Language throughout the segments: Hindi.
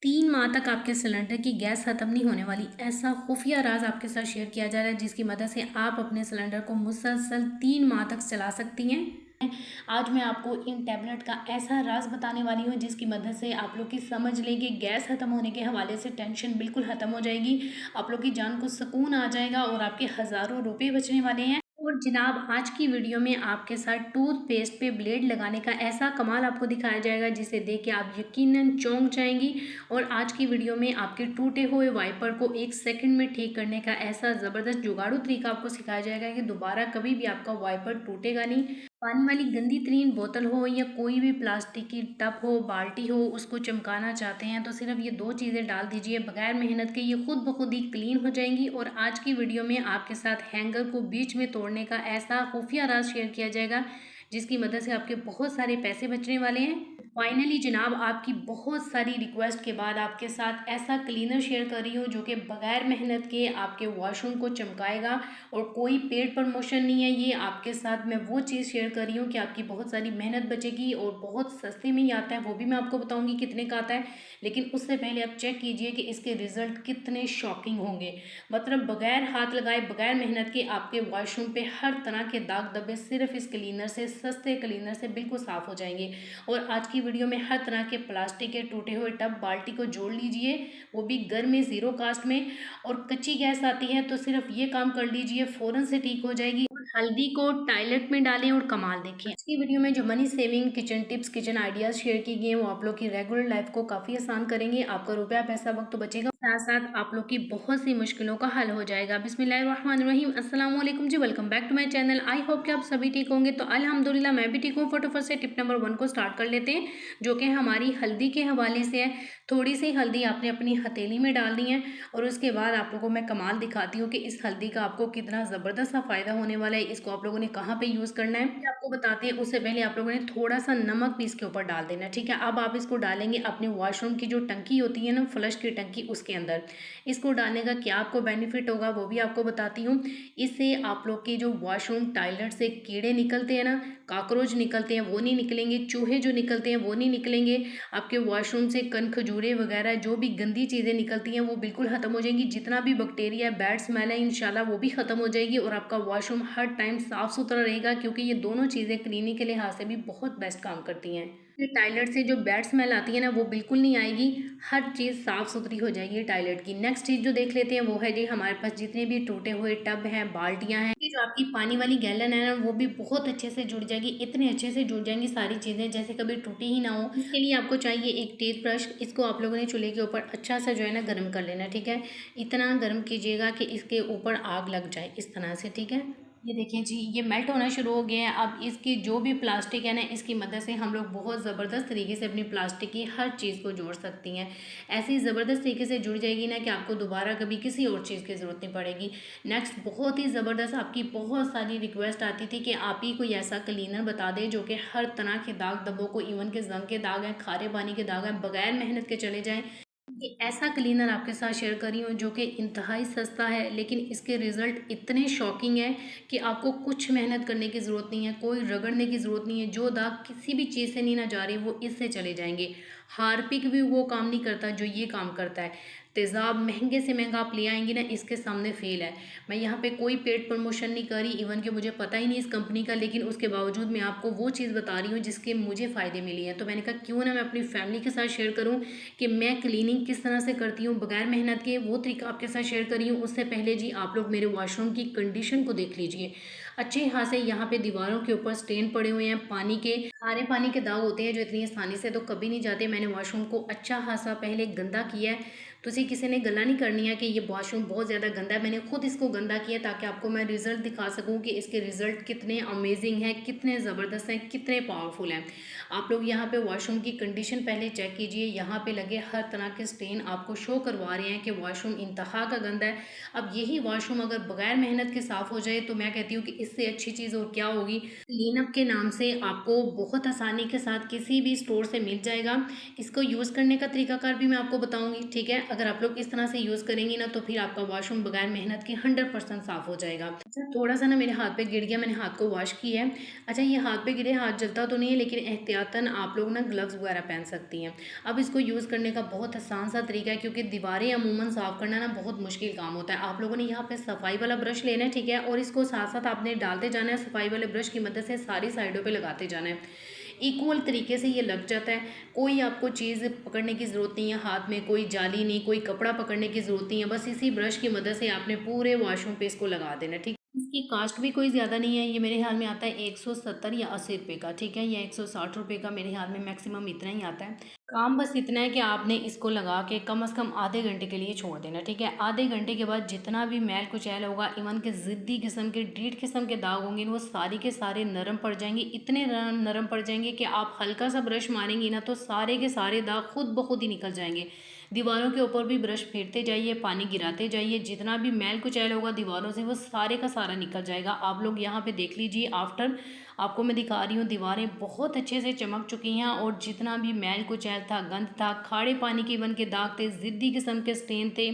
3 माह तक आपके सिलेंडर की गैस खत्म नहीं होने वाली, ऐसा खुफिया राज आपके साथ शेयर किया जा रहा है जिसकी मदद से आप अपने सिलेंडर को मुसलसल 3 माह तक चला सकती हैं। आज मैं आपको इन टैबलेट का ऐसा राज बताने वाली हूँ जिसकी मदद से आप लोग की समझ लेंगे गैस खत्म होने के हवाले से टेंशन बिल्कुल खत्म हो जाएगी। आप लोग की जान को सुकून आ जाएगा और आपके हज़ारों रुपए बचने वाले हैं। और जनाब आज की वीडियो में आपके साथ टूथपेस्ट पे ब्लेड लगाने का ऐसा कमाल आपको दिखाया जाएगा जिसे देख के आप यकीनन चौंक जाएंगी। और आज की वीडियो में आपके टूटे हुए वाइपर को 1 सेकंड में ठीक करने का ऐसा ज़बरदस्त जुगाड़ू तरीका आपको सिखाया जाएगा कि दोबारा कभी भी आपका वाइपर टूटेगा नहीं। पानी वाली गंदी तरीन बोतल हो या कोई भी प्लास्टिक की टब हो, बाल्टी हो, उसको चमकाना चाहते हैं तो सिर्फ ये 2 चीज़ें डाल दीजिए, बगैर मेहनत के ये खुद ब खुद ही क्लीन हो जाएंगी। और आज की वीडियो में आपके साथ हैंगर को बीच में तोड़ने का ऐसा खुफिया राज शेयर किया जाएगा जिसकी मदद से आपके बहुत सारे पैसे बचने वाले हैं। फाइनली जनाब आपकी बहुत सारी रिक्वेस्ट के बाद आपके साथ ऐसा क्लीनर शेयर कर रही हूँ जो कि बगैर मेहनत के आपके वॉशरूम को चमकाएगा और कोई पेड प्रमोशन नहीं है। ये आपके साथ मैं वो चीज़ शेयर कर रही हूँ कि आपकी बहुत सारी मेहनत बचेगी और बहुत सस्ते में ही आता है, वो भी मैं आपको बताऊँगी कितने का आता है। लेकिन उससे पहले आप चेक कीजिए कि इसके रिजल्ट कितने शॉकिंग होंगे। मतलब बगैर हाथ लगाए, बगैर मेहनत के आपके वॉशरूम पे हर तरह के दाग धब्बे सिर्फ इस क्लीनर से, सस्ते क्लीनर से बिल्कुल साफ़ हो जाएंगे। और आज की वीडियो में हर तरह के प्लास्टिक के टूटे हुए टब, बाल्टी को जोड़ लीजिए, वो भी घर में ज़ीरो कास्ट में। और कच्ची गैस आती है तो सिर्फ ये काम कर लीजिए, फ़ौरन से ठीक हो जाएगी। और हल्दी को टॉयलेट में डालें और कमाल देखें। आज की वीडियो में जो money saving kitchen tips, kitchen ideas share की गई हैं वो आप लोग की रेगुलर लाइफ को काफ़ी आसान करेंगे। आपका रुपया पैसा वक्त तो बचेगा, साथ साथ आप लोग की बहुत सी मुश्किलों का हल हो जाएगा। बिस्मिल्लाहिर्रहमानिर्रहीम, अस्सलाम वालेकुम जी, welcome back to my channel. I hope कि आप सभी ठीक होंगे। तो अल्हम्दुलिल्लाह मैं भी ठीक हूँ। फटाफट से टिप नंबर 1 को स्टार्ट कर लेते हैं जो कि हमारी हल्दी के हवाले से है। थोड़ी सी हल्दी आपने अपनी हथेली में डालनी है और उसके बाद आप लोगों को मैं कमाल दिखाती हूँ कि इस हल्दी का आपको कितना ज़बरदस्त सा फ़ायदा होने वाला है। इसको आप लोगों ने कहाँ पे यूज़ करना है ये आपको बताते हैं। उससे पहले आप लोगों ने थोड़ा सा नमक भी इसके ऊपर डाल देना है, ठीक है। अब आप इसको डालेंगे अपने वॉशरूम की जो टंकी होती है ना, फ्लश की टंकी, उसके अंदर। इसको डालने का क्या आपको बेनिफिट होगा वो भी आपको बताती हूँ। इससे आप लोग के जो वॉशरूम टॉयलेट से कीड़े निकलते हैं ना, कॉकरोच निकलते हैं, वो नहीं निकलेंगे। चूहे जो निकलते हैं वो नहीं निकलेंगे। आपके वॉशरूम से कन खजूरे वगैरह जो भी गंदी चीज़ें निकलती हैं वो बिल्कुल ख़त्म हो जाएंगी। जितना भी बैक्टीरिया, बैड स्मेल है, इंशाल्लाह वो भी ख़त्म हो जाएगी। और आपका वॉशरूम हर टाइम साफ़ सुथरा रहेगा क्योंकि ये दोनों चीज़ें क्लीनिंग के लिहाज से भी बहुत बेस्ट काम करती हैं। ये टॉयलेट से जो बैड स्मेल आती है ना वो बिल्कुल नहीं आएगी। हर चीज़ साफ़ सुथरी हो जाएगी टॉयलेट की। नेक्स्ट चीज़ जो देख लेते हैं वो है जी, हमारे पास जितने भी टूटे हुए टब हैं, बाल्टियाँ हैं, ये जो आपकी पानी वाली गैलन है ना वो भी बहुत अच्छे से जुड़ जाएगी। इतने अच्छे से जुड़ जाएंगी सारी चीज़ें जैसे कभी टूटी ही ना हो। इसके लिए आपको चाहिए एक टेस्ट ब्रश। इसको आप लोगों ने चूल्हे के ऊपर अच्छा सा जो है ना गर्म कर लेना, ठीक है। इतना गर्म कीजिएगा कि इसके ऊपर आग लग जाए, इस तरह से, ठीक है। ये देखिए जी, ये मेल्ट होना शुरू हो गया है। अब इसकी जो भी प्लास्टिक है ना, इसकी मदद से हम लोग बहुत ज़बरदस्त तरीके से अपनी प्लास्टिक की हर चीज़ को जोड़ सकती हैं। ऐसी ज़बरदस्त तरीके से जुड़ जाएगी ना कि आपको दोबारा कभी किसी और चीज़ की ज़रूरत नहीं पड़ेगी। नेक्स्ट, बहुत ही ज़बरदस्त, आपकी बहुत सारी रिक्वेस्ट आती थी कि आप ही कोई ऐसा क्लीनर बता दें जो कि हर तरह के दाग धब्बों को, इवन के जंग के दाग हैं, खारे पानी के दाग हैं, बगैर मेहनत के चले जाएँ। ये ऐसा क्लीनर आपके साथ शेयर कर रही हूँ जो कि इंतहाई सस्ता है लेकिन इसके रिज़ल्ट इतने शॉकिंग है कि आपको कुछ मेहनत करने की ज़रूरत नहीं है, कोई रगड़ने की ज़रूरत नहीं है। जो दाग किसी भी चीज़ से नहीं ना जा रही वो इससे चले जाएंगे। हार्पिक भी वो काम नहीं करता जो ये काम करता है। तेज़ाब महंगे से महंगा आप ले आएंगी ना, इसके सामने फेल है। मैं यहाँ पे कोई पेड प्रमोशन नहीं कर रही, इवन कि मुझे पता ही नहीं इस कंपनी का, लेकिन उसके बावजूद मैं आपको वो चीज़ बता रही हूँ जिसके मुझे फ़ायदे मिली हैं। तो मैंने कहा क्यों ना मैं अपनी फैमिली के साथ शेयर करूँ कि मैं क्लीनिंग किस तरह से करती हूँ बगैर मेहनत के, वो तरीका आपके साथ शेयर कर रही हूँ। उससे पहले जी आप लोग मेरे वॉशरूम की कंडीशन को देख लीजिए अच्छे यहाँ से। यहाँ पे दीवारों के ऊपर स्टेन पड़े हुए हैं पानी के, खारे पानी के दाग होते हैं जो इतनी आसानी से तो कभी नहीं जाते। मैंने वॉशरूम को अच्छा खासा पहले गंदा किया है। तो इसी किसी ने गला नहीं करनी है कि ये वॉशरूम बहुत ज़्यादा गंदा है। मैंने खुद इसको गंदा किया ताकि आपको मैं रिज़ल्ट दिखा सकूँ कि इसके रिज़ल्ट कितने अमेजिंग हैं, कितने ज़बरदस्त हैं, कितने पावरफुल हैं। आप लोग यहाँ पे वॉशरूम की कंडीशन पहले चेक कीजिए। यहाँ पे लगे हर तरह के स्टेन आपको शो करवा रहे हैं कि वॉशरूम इंतहा का गंदा है। अब यही वॉशरूम अगर बगैर मेहनत के साफ़ हो जाए तो मैं कहती हूँ कि इससे अच्छी चीज़ और क्या होगी। क्लीनअप के नाम से आपको बहुत आसानी के साथ किसी भी स्टोर से मिल जाएगा। इसको यूज़ करने का तरीकाकार भी मैं आपको बताऊंगी, ठीक है। अगर आप लोग इस तरह से यूज़ करेंगी ना तो फिर आपका वॉशरूम बगैर मेहनत के 100% साफ़ हो जाएगा। अच्छा, थोड़ा सा ना मेरे हाथ पे गिर गया, मैंने हाथ को वॉश किया है। अच्छा, ये हाथ पे गिरे, हाथ जलता तो नहीं है, लेकिन एहतियातन आप लोग ना ग्लव्स वगैरह पहन सकती हैं। अब इसको यूज़ करने का बहुत आसान सा तरीका है, क्योंकि दीवारें अमूमन साफ़ करना ना बहुत मुश्किल काम होता है। आप लोगों ने यहाँ पे सफाई वाला ब्रश लेना है, ठीक है, और इसको साथ साथ आपने डालते जाना है। सफाई वाले ब्रश की मदद से सारी साइडों पे लगाते जाना है, इक्वल तरीके से ये लग जाता है। कोई आपको चीज़ पकड़ने की ज़रूरत नहीं है, हाथ में कोई जाली नहीं, कोई कपड़ा पकड़ने की ज़रूरत नहीं है। बस इसी ब्रश की मदद से आपने पूरे वॉशरूम पे इसको लगा देना, ठीक। इसकी कास्ट भी कोई ज़्यादा नहीं है, ये मेरे ख्याल में आता है 170 या 80 रुपये का, ठीक है, या 160 रुपये का, मेरे ख्याल में मैक्सिमम इतना ही आता है। काम बस इतना है कि आपने इसको लगा के कम से कम आधे घंटे के लिए छोड़ देना, ठीक है। आधे घंटे के बाद जितना भी मैल कुचैल होगा, इवन के ज़िद्दी किस्म के डीठ किस्म के दाग होंगे, वो सारी के सारे नरम पड़ जाएंगे। इतने नरम पड़ जाएंगे कि आप हल्का सा ब्रश मारेंगी ना तो सारे के सारे दाग खुद ब खुद ही निकल जाएंगे। दीवारों के ऊपर भी ब्रश फेरते जाइए, पानी गिराते जाइए, जितना भी मैल कुचैल होगा दीवारों से वो सारे का सारा निकल जाएगा। आप लोग यहाँ पे देख लीजिए, आफ्टर आपको मैं दिखा रही हूँ, दीवारें बहुत अच्छे से चमक चुकी हैं, और जितना भी मैल कुचैल था, गंद था, खारे पानी के वन के दाग थे, ज़िद्दी किस्म के स्टेन थे,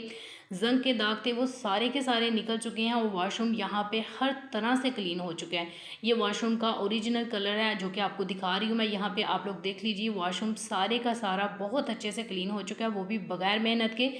जंग के दाग थे, वो सारे के सारे निकल चुके हैं। और वॉशरूम यहाँ पे हर तरह से क्लीन हो चुका है। ये वॉशरूम का ओरिजिनल कलर है जो कि आपको दिखा रही हूँ मैं यहाँ पे, आप लोग देख लीजिए। वॉशरूम सारे का सारा बहुत अच्छे से क्लीन हो चुका है, वो भी बगैर मेहनत के।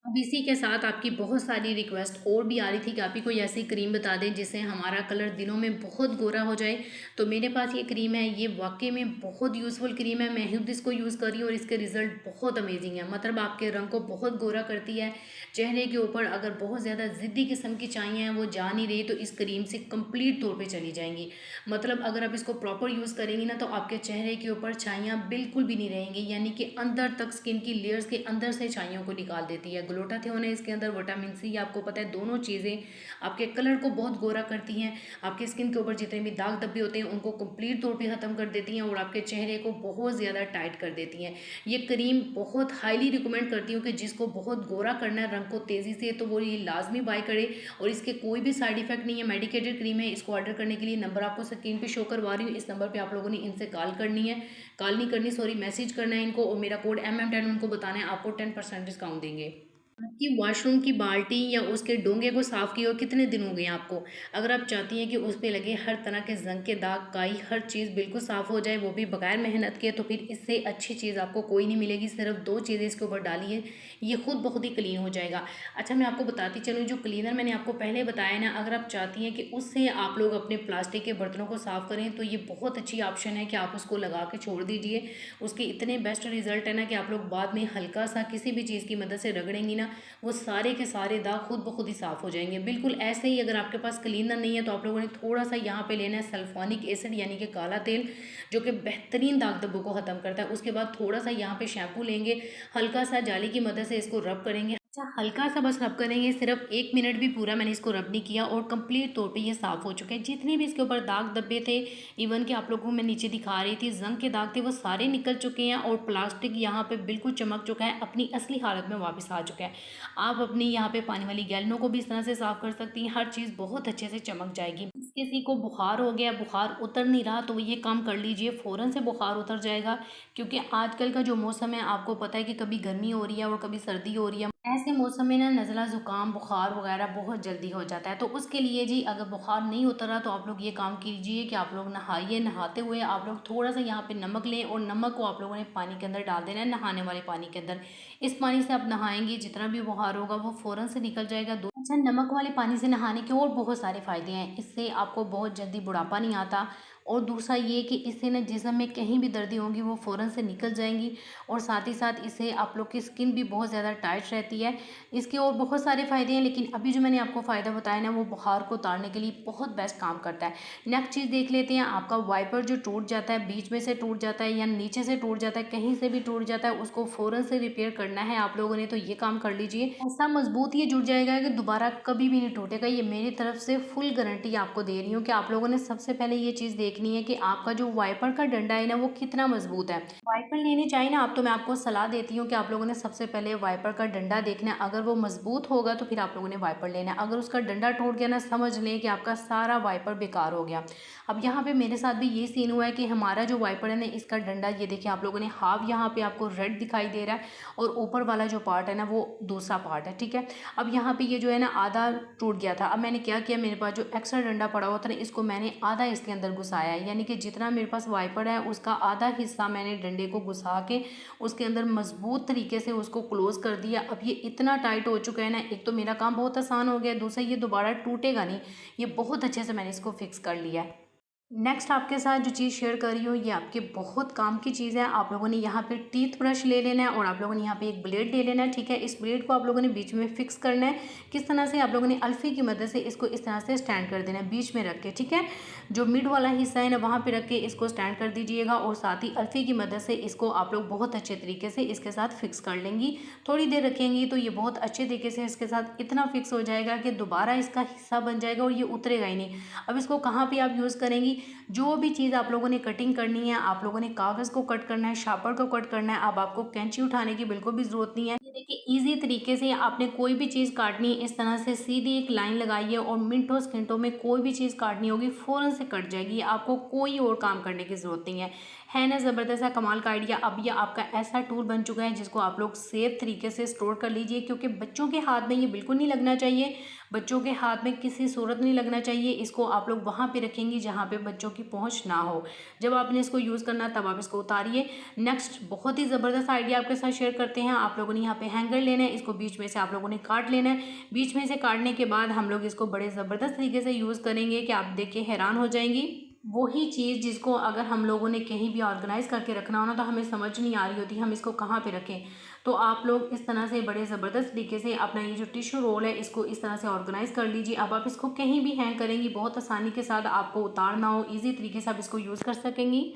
अब इसी के साथ आपकी बहुत सारी रिक्वेस्ट और भी आ रही थी कि आप ही कोई ऐसी क्रीम बता दें जिससे हमारा कलर दिनों में बहुत गोरा हो जाए। तो मेरे पास ये क्रीम है, ये वाकई में बहुत यूज़फुल क्रीम है। मैं खुद इसको यूज़ कर रही हूँ और इसके रिज़ल्ट बहुत अमेजिंग है। मतलब आपके रंग को बहुत गोरा करती है। चेहरे के ऊपर अगर बहुत ज़्यादा ज़िद्दी किस्म की चाइयाँ हैं, वो जा नहीं रही, तो इस क्रीम से कंप्लीट तौर पर चली जाएंगी। मतलब अगर आप इसको प्रॉपर यूज़ करेंगी ना तो आपके चेहरे के ऊपर छाइयाँ बिल्कुल भी नहीं रहेंगी, यानी कि अंदर तक स्किन की लेयर्स के अंदर से छाइयों को निकाल देती है। ग्लूटाथियोन है इसके अंदर, विटामिन सी, आपको पता है, दोनों चीज़ें आपके कलर को बहुत गोरा करती हैं। आपके स्किन के ऊपर जितने भी दाग धब्बे होते हैं उनको कंप्लीट तौर पे ख़त्म कर देती हैं, और आपके चेहरे को बहुत ज़्यादा टाइट कर देती हैं। ये क्रीम बहुत हाईली रिकमेंड करती हूँ कि जिसको बहुत गोरा करना है रंग को तेज़ी से, तो वो ये लाजमी बाय करे। और इसके कोई भी साइड इफेक्ट नहीं है, मेडिकेटेड क्रीम है। इसको ऑर्डर करने के लिए नंबर आपको स्क्रीन पे शो करवा रही हूँ, इस नंबर पे आप लोगों ने इनसे कॉल करनी है, कॉल नहीं करनी सॉरी, मैसेज करना है इनको, और मेरा कोड MM10 उनको बताना है, आपको 10% डिस्काउंट देंगे। आपकी वॉशरूम की बाल्टी या उसके डोंगे को साफ़ किए हुए कितने दिन हो गए हैं आपको? अगर आप चाहती हैं कि उस पे लगे हर तरह के जंग के दाग, काई, हर चीज़ बिल्कुल साफ़ हो जाए, वो भी बगैर मेहनत के, तो फिर इससे अच्छी चीज़ आपको कोई नहीं मिलेगी। सिर्फ 2 चीज़ें इसके ऊपर डालिए, ये खुद ब खुद ही क्लीन हो जाएगा। अच्छा, मैं आपको बताती चलूँ, जो क्लीनर मैंने आपको पहले बताया ना, अगर आप चाहती हैं कि उससे आप लोग अपने प्लास्टिक के बर्तनों को साफ़ करें, तो ये बहुत अच्छी ऑप्शन है कि आप उसको लगा के छोड़ दीजिए। उसके इतने बेस्ट रिजल्ट है ना कि आप लोग बाद में हल्का सा किसी भी चीज़ की मदद से रगड़ेंगी ना, वो सारे के सारे दाग खुद ब खुद ही साफ़ हो जाएंगे। बिल्कुल ऐसे ही अगर आपके पास क्लीनर नहीं है तो आप लोगों ने थोड़ा सा यहाँ पे लेना है सल्फोनिक एसिड, यानी कि काला तेल, जो कि बेहतरीन दाग धब्बों को ख़त्म करता है। उसके बाद थोड़ा सा यहाँ पे शैम्पू लेंगे, हल्का सा जाली की मदद से इसको रब करेंगे। अच्छा, हल्का सा बस रब करेंगे, सिर्फ 1 मिनट भी पूरा मैंने इसको रब नहीं किया, और कंप्लीट तौर पे ये साफ़ हो चुके हैं। जितने भी इसके ऊपर दाग धब्बे थे, इवन कि आप लोगों को मैं नीचे दिखा रही थी जंग के दाग थे, वो सारे निकल चुके हैं, और प्लास्टिक यहाँ पे बिल्कुल चमक चुका है, अपनी असली हालत में वापस आ चुका है। आप अपनी यहाँ पे पानी वाली गैलनों को भी इस तरह से साफ़ कर सकती हैं, हर चीज़ बहुत अच्छे से चमक जाएगी। किसी को बुखार हो गया, बुखार उतर नहीं रहा, तो ये काम कर लीजिए, फ़ौरन से बुखार उतर जाएगा। क्योंकि आजकल का जो मौसम है, आपको पता है कि कभी गर्मी हो रही है और कभी सर्दी हो रही है। ऐसे मौसम में ना नज़ला ज़ुकाम बुखार वगैरह बहुत जल्दी हो जाता है। तो उसके लिए जी, अगर बुखार नहीं उतरा तो आप लोग ये काम कीजिए कि आप लोग नहाइए, नहाते हुए आप लोग थोड़ा सा यहाँ पे नमक लें, और नमक को आप लोगों ने पानी के अंदर डाल देना है, नहाने वाले पानी के अंदर। इस पानी से आप नहाएंगे, जितना भी बुखार होगा वो फ़ौरन से निकल जाएगा। दो अच्छा, नमक वाले पानी से नहाने के और बहुत सारे फ़ायदे हैं। इससे आपको बहुत जल्दी बुढ़ापा नहीं आता, और दूसरा ये कि इससे ना जिस्म में कहीं भी दर्दी होंगी वो फ़ौरन से निकल जाएंगी, और साथ ही साथ इससे आप लोग की स्किन भी बहुत ज़्यादा टाइट रहती है। इसके और बहुत सारे फ़ायदे हैं, लेकिन अभी जो मैंने आपको फ़ायदा बताया ना, वो बुखार को उतारने के लिए बहुत बेस्ट काम करता है। नेक्स्ट चीज़ देख लेते हैं, आपका वाइपर जो टूट जाता है, बीच में से टूट जाता है या नीचे से टूट जाता है, कहीं से भी टूट जाता है, उसको फ़ौरन से रिपेयर करना है आप लोगों ने, तो ये काम कर लीजिए। ऐसा मजबूत ये जुड़ जाएगा कि दोबारा कभी भी नहीं टूटेगा। ये मेरी तरफ से फुल गारंटी आपको दे रही हूँ कि आप लोगों ने सबसे पहले ये चीज़ देखनी है कि आपका जो वाइपर का डंडा है ना वो कितना मजबूत है। वाइपर लेने चाहिए ना आप, तो मैं आपको सलाह देती हूँ कि आप लोगों ने सबसे पहले वाइपर का डंडा देखना है। अगर वो मजबूत होगा तो फिर आप लोगों ने वाइपर लेना है। अगर उसका डंडा टूट गया ना, समझ लें कि आपका सारा वाइपर बेकार हो गया। अब यहाँ पे मेरे साथ भी ये सीन हुआ है कि हमारा जो वाइपर है ना, इसका डंडा ये देखिए आप लोगों ने, हाफ यहाँ पे आपको रेड दिखाई दे रहा है और ऊपर वाला जो पार्ट है ना वो दूसरा पार्ट है, ठीक है। अब यहाँ पे ये जो है ना आधा टूट गया था। अब मैंने क्या किया, मेरे पास जो एक्स्ट्रा डंडा पड़ा हुआ था ना, इसको मैंने आधा इसके अंदर घुसाया है, यानी कि जितना मेरे पास वाइपर है उसका आधा हिस्सा मैंने डंडे को घुसा के उसके अंदर मजबूत तरीके से उसको क्लोज कर दिया। अब ये इतना टाइट हो चुका है ना, एक तो मेरा काम बहुत आसान हो गया, दूसरा ये दोबारा टूटेगा नहीं। ये बहुत अच्छे से मैंने इसको फिक्स कर लिया है। नेक्स्ट आपके साथ जो चीज़ शेयर कर रही हूँ ये आपके बहुत काम की चीज़ है। आप लोगों ने यहाँ पे टीथ ब्रश ले लेना है और आप लोगों ने यहाँ पे एक ब्लेड ले लेना है, ठीक है। इस ब्लेड को आप लोगों ने बीच में फिक्स करना है। किस तरह से, आप लोगों ने अल्फी की मदद से इसको इस तरह से स्टैंड कर देना है, बीच में रख के, ठीक है। जो मिड वाला हिस्सा है ना वहाँ पर रख के इसको स्टैंड कर दीजिएगा और साथ ही अल्फी की मदद से इसको आप लोग बहुत अच्छे तरीके से इसके साथ फिक्स कर लेंगी। थोड़ी देर रखेंगी तो ये बहुत अच्छे तरीके से इसके साथ इतना फिक्स हो जाएगा कि दोबारा इसका हिस्सा बन जाएगा और ये उतरेगा ही नहीं। अब इसको कहाँ पर आप यूज़ करेंगी, जो भी चीज़ आप लोगों ने कटिंग करनी है, आप लोगों ने कागज़ को कट करना है, शार्पनर को कट करना है, अब आपको कैंची उठाने की बिल्कुल भी ज़रूरत नहीं है। ये देखिए ईजी तरीके से आपने कोई भी चीज़ काटनी है, इस तरह से सीधी एक लाइन लगाइए और मिनटों सेकंडों में कोई भी चीज़ काटनी होगी फ़ौरन से कट जाएगी। आपको कोई और काम करने की ज़रूरत नहीं है ना। ज़बरदस्त है, कमाल का आइडिया। अब ये आपका ऐसा टूल बन चुका है जिसको आप लोग सेफ तरीके से स्टोर कर लीजिए, क्योंकि बच्चों के हाथ में ये बिल्कुल नहीं लगना चाहिए। बच्चों के हाथ में किसी सूरत नहीं लगना चाहिए। इसको आप लोग वहाँ पे रखेंगी जहाँ पे बच्चों की पहुँच ना हो। जब आपने इसको यूज़ करना तब आप इसको उतारिए। नेक्स्ट बहुत ही ज़बरदस्त आइडिया आपके साथ शेयर करते हैं। आप लोगों ने यहाँ पे हैंगर लेना है, इसको बीच में से आप लोगों ने काट लेना है। बीच में से काटने के बाद हम लोग इसको बड़े ज़बरदस्त तरीके से यूज़ करेंगे कि आप देख के हैरान हो जाएंगी। वही चीज़ जिसको अगर हम लोगों ने कहीं भी ऑर्गेनाइज करके रखना हो ना, तो हमें समझ नहीं आ रही होती हम इसको कहाँ पे रखें। तो आप लोग इस तरह से बड़े ज़बरदस्त तरीके से अपना ये जो टिश्यू रोल है इसको इस तरह से ऑर्गेनाइज कर लीजिए। अब आप इसको कहीं भी हैंग करेंगी, बहुत आसानी के साथ, आपको उतारना हो ईजी तरीके से आप इसको यूज़ कर सकेंगी।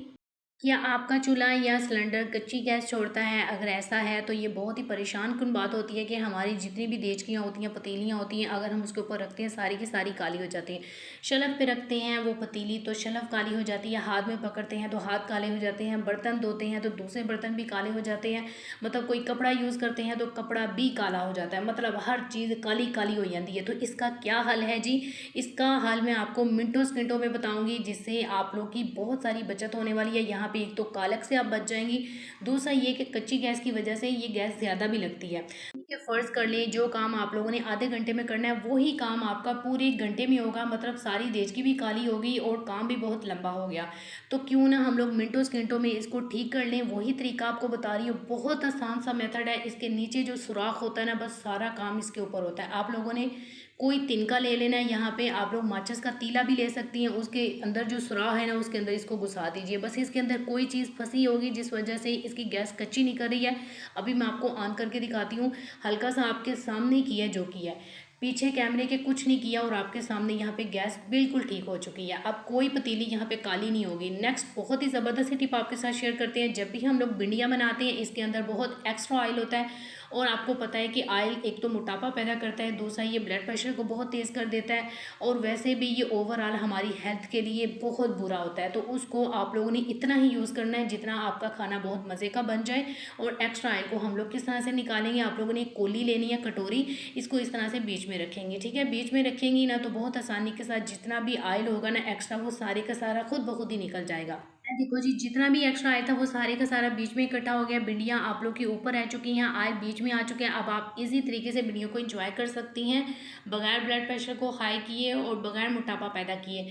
क्या आपका चूल्हा या सिलेंडर कच्ची गैस छोड़ता है? अगर ऐसा है तो ये बहुत ही परेशान कुन बात होती है कि हमारी जितनी भी देचकियाँ होती हैं, पतीलियाँ होती हैं, अगर हम उसके ऊपर रखते हैं सारी की सारी काली हो जाती हैं। शलफ पे रखते हैं वो पतीली तो शलफ काली हो जाती है, हाथ में पकड़ते हैं तो हाथ काले हो जाते हैं, बर्तन धोते हैं तो दूसरे बर्तन भी काले हो जाते हैं, मतलब कोई कपड़ा यूज़ करते हैं तो कपड़ा भी काला हो जाता है, मतलब हर चीज़ काली काली हो जाती है। तो इसका क्या हल है जी? इसका हल मैं आपको मिनटों सेकंडों में बताऊंगी, जिससे आप लोग की बहुत सारी बचत होने वाली है। यहाँ पे एक तो कालक से आप बच जाएंगी, दूसरा ये कि कच्ची गैस की वजह से ये गैस ज़्यादा भी लगती है। ठीक है, फ़र्ज़ कर लें जो काम आप लोगों ने आधे घंटे में करना है वही काम आपका पूरे 1 घंटे में होगा, मतलब सारी देचकी भी काली हो गई और काम भी बहुत लंबा हो गया। तो क्यों ना हम लोग मिनटों सेकंडों में इसको ठीक कर लें। वही तरीका आपको बता रही हूँ, बहुत आसान सा मेथड है। इसके नीचे जो सुराख होता है ना, बस सारा काम इसके ऊपर होता है। आप लोगों ने कोई तिनका ले लेना है, यहाँ पे आप लोग माचिस का तीला भी ले सकती हैं, उसके अंदर जो सुराख है ना उसके अंदर इसको घुसा दीजिए। बस इसके अंदर कोई चीज़ फंसी होगी जिस वजह से इसकी गैस कच्ची निकल रही है। अभी मैं आपको ऑन करके दिखाती हूँ, हल्का सा आपके सामने किया जो किया है, पीछे कैमरे के कुछ नहीं किया और आपके सामने यहाँ पे गैस बिल्कुल ठीक हो चुकी है। अब कोई पतीली यहाँ पे काली नहीं होगी। नेक्स्ट बहुत ही ज़बरदस्त सी टिप आपके साथ शेयर करते हैं। जब भी हम लोग भिंडियाँ बनाते हैं इसके अंदर बहुत एक्स्ट्रा ऑयल होता है, और आपको पता है कि ऑयल एक तो मोटापा पैदा करता है, दूसरा ये ब्लड प्रेशर को बहुत तेज़ कर देता है, और वैसे भी ये ओवरऑल हमारी हेल्थ के लिए बहुत बुरा होता है। तो उसको आप लोगों ने इतना ही यूज़ करना है जितना आपका खाना बहुत मज़े का बन जाए। और एक्स्ट्रा ऑयल को हम लोग किस तरह से निकालेंगे, आप लोगों ने एक कोली लेनी है, कटोरी, इसको इस तरह से बीच में रखेंगे, ठीक है। बीच में रखेंगी ना तो बहुत आसानी के साथ जितना भी ऑयल होगा ना एक्स्ट्रा, वो सारे का सारा खुद ब खुद ही निकल जाएगा। देखो जी, जितना भी एक्स्ट्रा आया था वो सारे का सारा बीच में इकट्ठा हो गया। भिंडियाँ आप लोग के ऊपर रह चुकी हैं, आयल बीच में आ चुके हैं। अब आप इजी तरीके से भिंडियों को एंजॉय कर सकती हैं, बगैर ब्लड प्रेशर को हाई किए और बगैर मोटापा पैदा किए।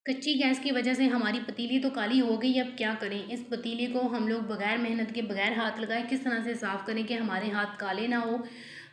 कच्ची गैस की वजह से हमारी पतीली तो काली हो गई, अब क्या करें। इस पतीली को हम लोग बगैर मेहनत के, बगैर हाथ लगाए किस तरह से साफ़ करें कि हमारे हाथ काले ना हो।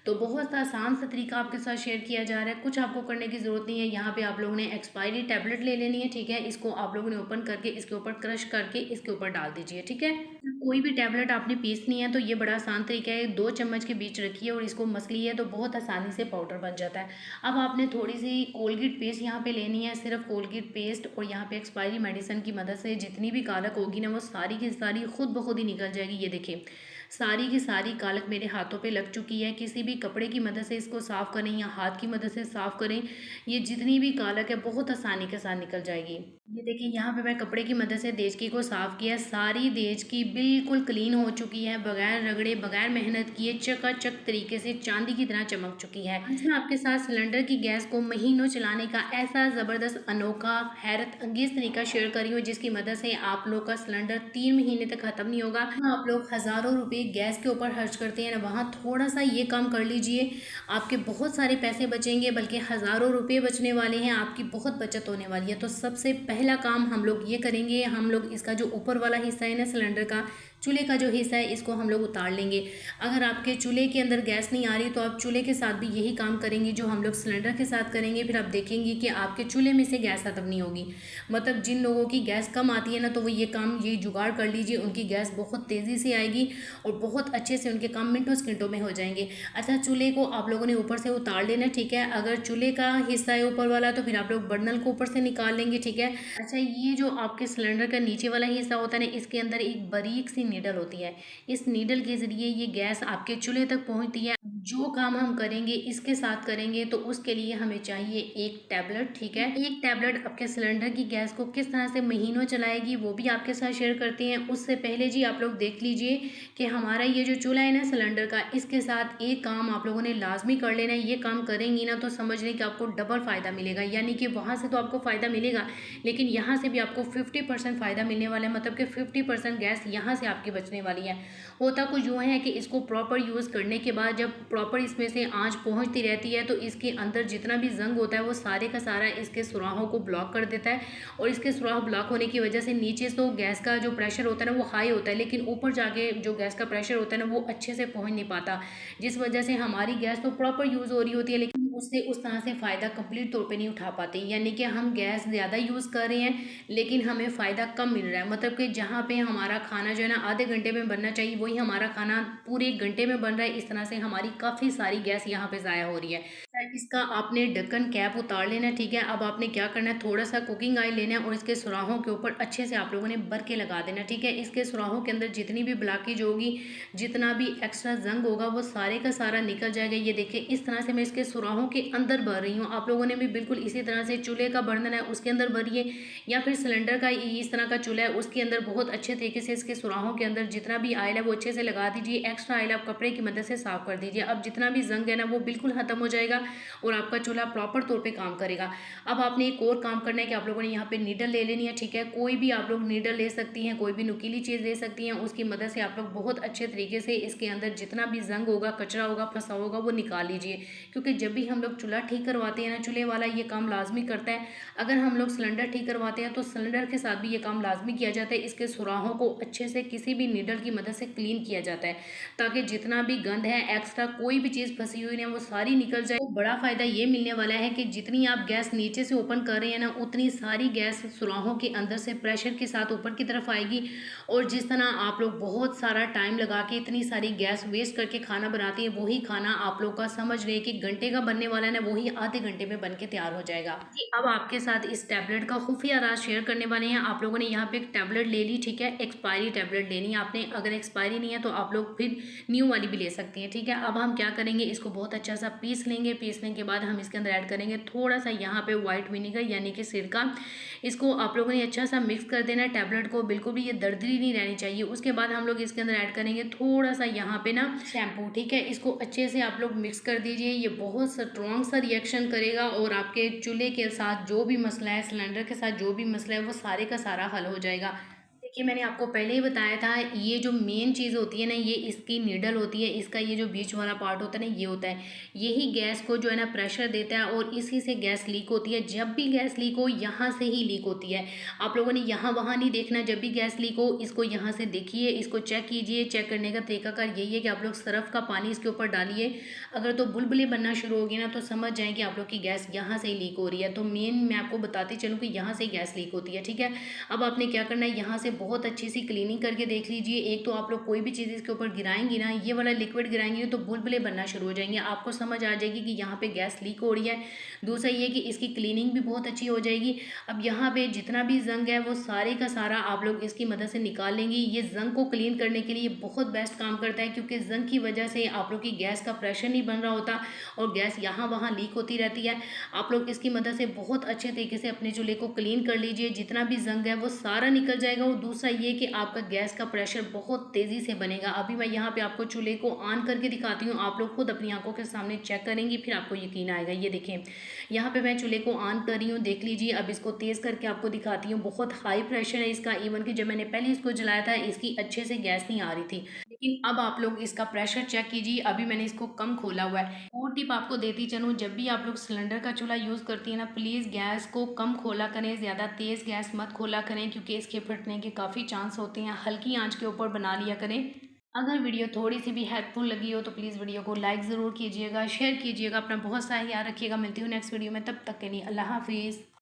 तो बहुत आसान सा तरीका आपके साथ शेयर किया जा रहा है। कुछ आपको करने की ज़रूरत नहीं है। यहाँ पे आप लोगों ने एक्सपायरी टैबलेट ले लेनी है, ठीक है। इसको आप लोगों ने ओपन करके इसके ऊपर क्रश करके इसके ऊपर डाल दीजिए, ठीक है। कोई भी टैबलेट आपने पीसनी है तो ये बड़ा आसान तरीका है। 2 चम्मच के बीच रखिए और इसको मस लिए तो बहुत आसानी से पाउडर बन जाता है। अब आपने थोड़ी सी कोलगेट पेस्ट यहाँ पे लेनी है, सिर्फ कोलगेट पेस्ट, और यहाँ पे एक्सपायरी मेडिसिन की मदद से जितनी भी कालक होगी ना वो सारी की सारी खुद ब खुद ही निकल जाएगी। ये देखिए सारी की सारी कालक मेरे हाथों पे लग चुकी है। किसी भी कपड़े की मदद से इसको साफ़ करें या हाथ की मदद से साफ़ करें, ये जितनी भी कालक है बहुत आसानी के साथ निकल जाएगी। ये देखिए यहाँ पे मैं कपड़े की मदद से देचकी को साफ़ किया, सारी देचकी बिल्कुल क्लीन हो चुकी है, बगैर रगड़े बगैर मेहनत किए चकाचक तरीके से चांदी की तरह चमक चुकी है। आज मैं आपके साथ सिलेंडर की गैस को महीनों चलाने का ऐसा ज़बरदस्त अनोखा हैरत अंगेज तरीका शेयर कर रही हूँ, जिसकी मदद से आप लोग का सिलेंडर 3 महीने तक ख़त्म नहीं होगा। आप लोग हज़ारों रुपये गैस के ऊपर खर्च करते हैं ना, वहाँ थोड़ा सा ये काम कर लीजिए, आपके बहुत सारे पैसे बचेंगे, बल्कि हज़ारों रुपये बचने वाले हैं, आपकी बहुत बचत होने वाली है। तो सबसे पहला काम हम लोग ये करेंगे, हम लोग इसका जो ऊपर वाला हिस्सा है ना सिलेंडर का, चूल्हे का जो हिस्सा है, इसको हम लोग उतार लेंगे। अगर आपके चूल्हे के अंदर गैस नहीं आ रही तो आप चूल्हे के साथ भी यही काम करेंगे जो हम लोग सिलेंडर के साथ करेंगे। फिर आप देखेंगे कि आपके चूल्हे में से गैस खत्म नहीं होगी। मतलब जिन लोगों की गैस कम आती है ना, तो वो ये जुगाड़ कर लीजिए, उनकी गैस बहुत तेज़ी से आएगी और बहुत अच्छे से उनके काम मिनटों सेकंडों में हो जाएंगे। अच्छा, चूल्हे को आप लोगों ने ऊपर से उतार लेना, ठीक है। अगर चूल्हे का हिस्सा है ऊपर वाला, तो फिर आप लोग बर्नल को ऊपर से निकाल लेंगे, ठीक है। अच्छा, ये जो आपके सिलेंडर का नीचे वाला हिस्सा होता है ना, इसके अंदर एक बारीक सी नीडल होती है। इस नीडल के ज़रिए ये गैस आपके चूल्हे तक पहुंचती है। जो काम हम करेंगे इसके साथ करेंगे, तो उसके लिए हमें चाहिए एक टैबलेट, ठीक है। एक टैबलेट आपके सिलेंडर की गैस को किस तरह से महीनों चलाएगी वो भी आपके साथ शेयर करते हैं। उससे पहले जी आप लोग देख लीजिए कि हमारा ये जो चूल्हा है ना सिलेंडर का, इसके साथ एक काम आप लोगों ने लाजमी कर लेना है। ये काम करेंगी ना तो समझ लें कि आपको डबल फ़ायदा मिलेगा। यानी कि वहाँ से तो आपको फ़ायदा मिलेगा, लेकिन यहाँ से भी आपको 50% फ़ायदा मिलने वाला है। मतलब कि 50% गैस यहाँ से आपकी बचने वाली है। होता कुछ यूँ है कि इसको प्रॉपर यूज़ करने के बाद जब प्रॉपर इसमें से आंच पहुँचती रहती है, तो इसके अंदर जितना भी जंग होता है वो सारे का सारा इसके सुराहों को ब्लॉक कर देता है। और इसके सुराह ब्लॉक होने की वजह से नीचे तो गैस का जो प्रेशर होता है ना वो हाई होता है, लेकिन ऊपर जाके जो गैस का प्रेशर होता है ना वो अच्छे से पहुँच नहीं पाता, जिस वजह से हमारी गैस तो प्रॉपर यूज़ हो रही होती है, लेकिन उससे उस तरह से फ़ायदा कंप्लीट तौर पे नहीं उठा पाते। यानी कि हम गैस ज़्यादा यूज़ कर रहे हैं, लेकिन हमें फ़ायदा कम मिल रहा है। मतलब कि जहाँ पे हमारा खाना जो है ना आधे घंटे में बनना चाहिए, वही हमारा खाना पूरे 1 घंटे में बन रहा है। इस तरह से हमारी काफ़ी सारी गैस यहाँ पे ज़ाया हो रही है। इसका आपने ढक्कन कैप उतार लेना, ठीक है। अब आपने क्या करना है, थोड़ा सा कुकिंग ऑयल लेना है और इसके सुराहों के ऊपर अच्छे से आप लोगों ने भर के लगा देना, ठीक है। इसके सुराहों के अंदर जितनी भी ब्लॉकेज होगी, जितना भी एक्स्ट्रा जंग होगा, वो सारे का सारा निकल जाएगा। ये देखिए इस तरह से मैं इसके सुराहों के अंदर भर रही हूँ। आप लोगों ने भी बिल्कुल इसी तरह से चूल्हे का बर्तन है उसके अंदर भरिए, या फिर सिलेंडर का इस तरह का चूल्हा है उसके अंदर बहुत अच्छे तरीके से इसके सुराहों के अंदर जितना भी ऑयल है वो अच्छे से लगा दीजिए। एक्स्ट्रा ऑयल आप कपड़े की मदद से साफ कर दीजिए। अब जितना भी जंग है ना वो बिल्कुल खत्म हो जाएगा और आपका चूल्हा प्रॉपर तौर पे काम करेगा। अब आपने एक और काम करना है कि आप लोगों ने यहाँ पे नीडल ले लेनी है, ठीक है। कोई भी आप लोग नीडल ले सकती हैं, कोई भी नुकीली चीज़ ले सकती हैं, उसकी मदद से आप लोग बहुत अच्छे तरीके से इसके अंदर जितना भी जंग होगा, कचरा होगा, फंसा होगा, वो निकाल लीजिए। क्योंकि जब भी हम लोग चूल्हा ठीक करवाते हैं ना, चूल्हे वाला ये काम लाजमी करता है। अगर हम लोग सिलेंडर ठीक करवाते हैं तो सिलेंडर के साथ भी ये काम लाजमी किया जाता है। इसके सुराहों को अच्छे से किसी भी नीडल की मदद से क्लीन किया जाता है, ताकि जितना भी गंद है, एक्स्ट्रा कोई भी चीज़ फंसी हुई है, वो सारी निकल जाए। तो बड़ा फ़ायदा ये मिलने वाला है कि जितनी आप गैस नीचे से ओपन कर रहे हैं ना, उतनी सारी गैस सुराहों के अंदर से प्रेशर के साथ ऊपर की तरफ आएगी। और जिस तरह आप लोग बहुत सारा टाइम लगा के इतनी सारी गैस वेस्ट करके खाना बनाते हैं, वही खाना आप लोग का समझ रहे कि घंटे का बनने वाला है ना, वही आधे घंटे में बन के तैयार हो जाएगा जी। अब आपके साथ इस टैबलेट का खुफिया राज शेयर करने वाले हैं। आप लोगों ने यहाँ पे एक टैबलेट ले ली, ठीक है। एक्सपायरी टैबलेट लेनी है आपने, अगर एक्सपायरी नहीं है तो आप लोग फिर न्यू वाली भी ले सकती हैं, ठीक है। अब हम क्या करेंगे, इसको बहुत अच्छा सा पीस लेंगे। पीसने के बाद हम इसके अंदर ऐड करेंगे थोड़ा सा यहाँ पे वाइट विनेगर यानी कि सिरका। इसको आप लोगों ने अच्छा सा मिक्स कर देना है। टैबलेट को बिल्कुल भी ये दरदरी नहीं रहनी चाहिए। उसके बाद हम लोग इसके अंदर ऐड करेंगे थोड़ा सा यहाँ पे ना शैम्पू, ठीक है। इसको अच्छे से आप लोग मिक्स कर दीजिए। ये बहुत स्ट्रॉन्ग सा रिएक्शन करेगा और आपके चूल्हे के साथ जो भी मसला है, सिलेंडर के साथ जो भी मसला है, वो सारे का सारा हल हो जाएगा। देखिए मैंने आपको पहले ही बताया था, ये जो मेन चीज़ होती है ना, ये इसकी नीडल होती है। इसका ये जो बीच वाला पार्ट होता है ना, ये होता है, यही गैस को जो है ना प्रेशर देता है और इसी से गैस लीक होती है। जब भी गैस लीक हो, यहाँ से ही लीक होती है। आप लोगों ने यहाँ वहाँ नहीं देखना। जब भी गैस लीक हो, इसको यहाँ से देखिए, इसको चेक कीजिए। चेक करने का तरीकाकार यही है कि आप लोग सर्फ का पानी इसके ऊपर डालिए। अगर तो बुलबुले बनना शुरू होगी ना, तो समझ जाएँ कि आप लोग की गैस यहाँ से ही लीक हो रही है। तो मेन मैं आपको बताती चलूँ कि यहाँ से ही गैस लीक होती है, ठीक है। अब आपने क्या करना है, यहाँ से बहुत अच्छी सी क्लीनिंग करके देख लीजिए। एक तो आप लोग कोई भी चीज़ इसके ऊपर गिराएंगी ना, ये वाला लिक्विड गिराएंगे तो बुलबुले बनना शुरू हो जाएंगे, आपको समझ आ जाएगी कि यहाँ पे गैस लीक हो रही है। दूसरा ये कि इसकी क्लीनिंग भी बहुत अच्छी हो जाएगी। अब यहाँ पे जितना भी जंग है वो सारे का सारा आप लोग इसकी मदद से निकाल लेंगे। ये जंग को क्लीन करने के लिए बहुत बेस्ट काम करता है, क्योंकि जंग की वजह से आप लोग की गैस का प्रेशर नहीं बन रहा होता और गैस यहाँ वहाँ लीक होती रहती है। आप लोग इसकी मदद से बहुत अच्छे तरीके से अपने चूल्हे को क्लीन कर लीजिए, जितना भी जंग है वो सारा निकल जाएगा। और दूसरा ये कि आपका गैस का प्रेशर बहुत तेज़ी से बनेगा। अभी मैं यहाँ पे आपको चूल्हे को ऑन करके दिखाती हूँ, आप लोग खुद अपनी आंखों के सामने चेक करेंगी, फिर आपको यकीन आएगा। ये देखें, यहाँ पे मैं चूल्हे को ऑन कर रही हूँ, देख लीजिए। अब इसको तेज़ करके आपको दिखाती हूँ, बहुत हाई प्रेशर है इसका। इवन कि जब मैंने पहले इसको जलाया था इसकी अच्छे से गैस नहीं आ रही थी, लेकिन अब आप लोग इसका प्रेशर चेक कीजिए। अभी मैंने इसको कम खोला हुआ है। और टिप आपको देती चलूँ, जब भी आप लोग सिलेंडर का चूल्हा यूज़ करती है ना, प्लीज़ गैस को कम खोला करें, ज़्यादा तेज़ गैस मत खोला करें, क्योंकि इसके फटने के काफ़ी चांस होते हैं। हल्की आंच के ऊपर बना लिया करें। अगर वीडियो थोड़ी सी भी हेल्पफुल लगी हो तो प्लीज़ वीडियो को लाइक ज़रूर कीजिएगा, शेयर कीजिएगा। अपना बहुत सा ख्याल रखिएगा। मिलती हूँ नेक्स्ट वीडियो में, तब तक के लिए अल्लाह हाफिज़।